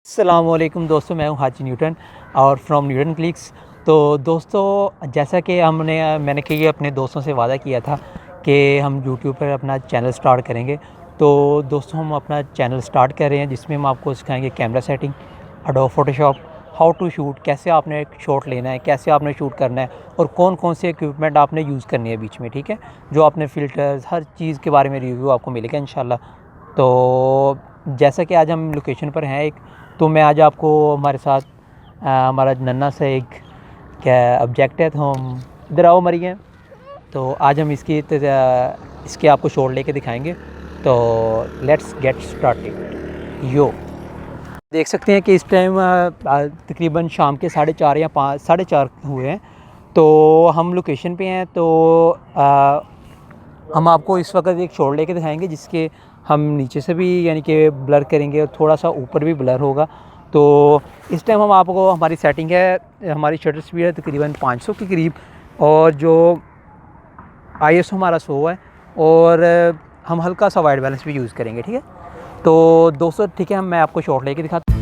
अस्सलामुअलैकुम दोस्तों, मैं हूं हाजी न्यूटन और फ्रॉम न्यूटन क्लिक्स। तो दोस्तों, जैसा कि मैंने कि अपने दोस्तों से वादा किया था कि हम यूट्यूब पर अपना चैनल स्टार्ट करेंगे। तो दोस्तों, हम अपना चैनल स्टार्ट कर रहे हैं जिसमें हम आपको सिखाएंगे camera setting, Adobe Photoshop, how to shoot, कैसे आपने एक शॉट लेना है, कैसे आपने शूट करना है और कौन कौन से इक्विपमेंट आपने यूज़ करनी है बीच में। ठीक है, जो आपने फ़िल्टर्स, हर चीज़ के बारे में रिव्यू आपको मिलेगा इंशाल्लाह। तो जैसा कि आज हम लोकेशन पर हैं तो मैं आज आपको हमारे साथ हमारा नन्ना सा एक क्या ऑब्जेक्ट है, तो हम इधर आओ मरी हैं। तो आज हम इसके आपको शॉट लेके दिखाएंगे। तो लेट्स गेट स्टार्टेड। यो देख सकते हैं कि इस टाइम तकरीबन शाम के 4:30 या 4:30 हुए हैं। तो हम लोकेशन पे हैं। तो हम आपको इस वक्त एक शॉट लेके दिखाएंगे जिसके हम नीचे से भी यानी कि ब्लर करेंगे और थोड़ा सा ऊपर भी ब्लर होगा। तो इस टाइम हम आपको, हमारी सेटिंग है, हमारी शटर स्पीड है तकरीबन 500 के करीब और जो ISO हमारा 100 है और हम हल्का सा वाइट बैलेंस भी यूज़ करेंगे। ठीक है, तो दोस्तों ठीक है, मैं आपको शॉट लेके दिखाता हूँ।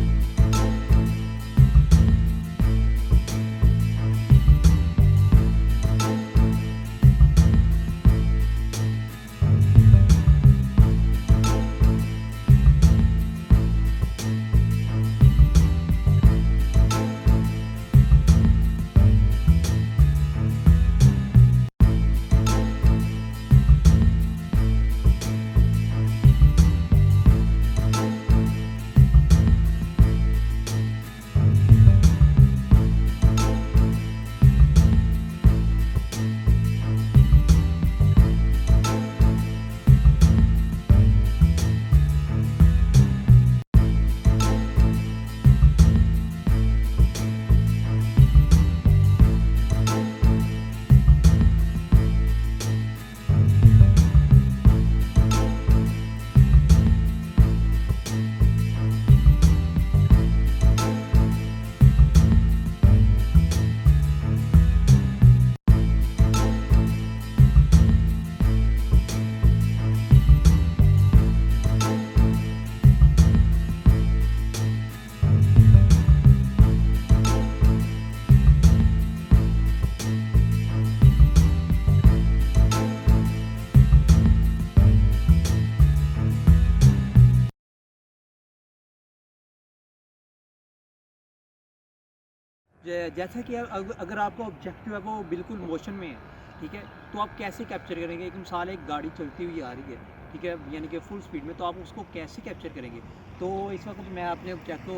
जैसा कि अगर आपका ऑब्जेक्टिव है वो बिल्कुल मोशन में है, ठीक है, तो आप कैसे कैप्चर करेंगे? एक मिसाल, एक गाड़ी चलती हुई आ रही है, ठीक है, यानी कि फुल स्पीड में, तो आप उसको कैसे कैप्चर करेंगे? तो इस वक्त मैं अपने ऑब्जेक्ट को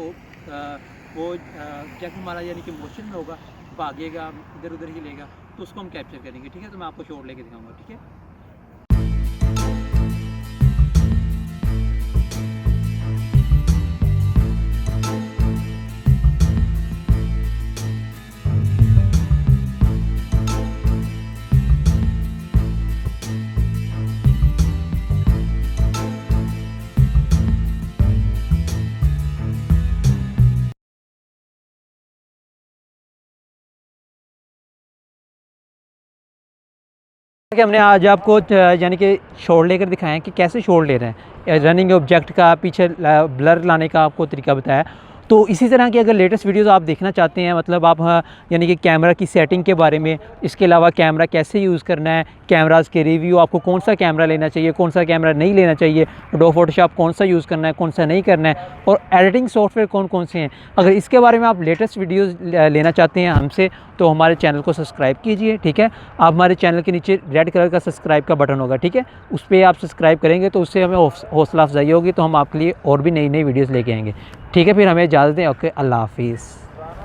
वो ऑब्जेक्ट हमारा यानी कि मोशन में होगा, भागेगा, इधर उधर ही लेगा, तो उसको हम कैप्चर करेंगे। ठीक है, तो मैं आपको शॉट लेके दिखाऊँगा। ठीक है, कि हमने आज आपको यानी कि शॉट लेकर दिखाया है कि कैसे शॉट ले रहे हैं, रनिंग ऑब्जेक्ट का पीछे ब्लर लाने का आपको तरीका बताया। तो इसी तरह की अगर लेटेस्ट वीडियोस आप देखना चाहते हैं, मतलब आप यानी कि कैमरा की सेटिंग के बारे में, इसके अलावा कैमरा कैसे यूज़ करना है, कैमराज़ के रिव्यू, आपको कौन सा कैमरा लेना चाहिए, कौन सा कैमरा नहीं लेना चाहिए, एडोब फोटोशॉप कौन सा यूज़ करना है, कौन सा नहीं करना है, और एडिटिंग सॉफ्टवेयर कौन कौन से हैं, अगर इसके बारे में आप लेटेस्ट वीडियोज़ लेना चाहते हैं हमसे, तो हमारे चैनल को सब्सक्राइब कीजिए। ठीक है, आप हमारे चैनल के नीचे रेड कलर का सब्सक्राइब का बटन होगा, ठीक है, उस पर आप सब्सक्राइब करेंगे तो उससे हमें हौसला अफजाई होगी, तो हम आपके लिए और भी नई नई वीडियोज़ लेके आएंगे। ठीक है, फिर हमें इजाज़त दें। ओके, अल्लाह हाफिज़।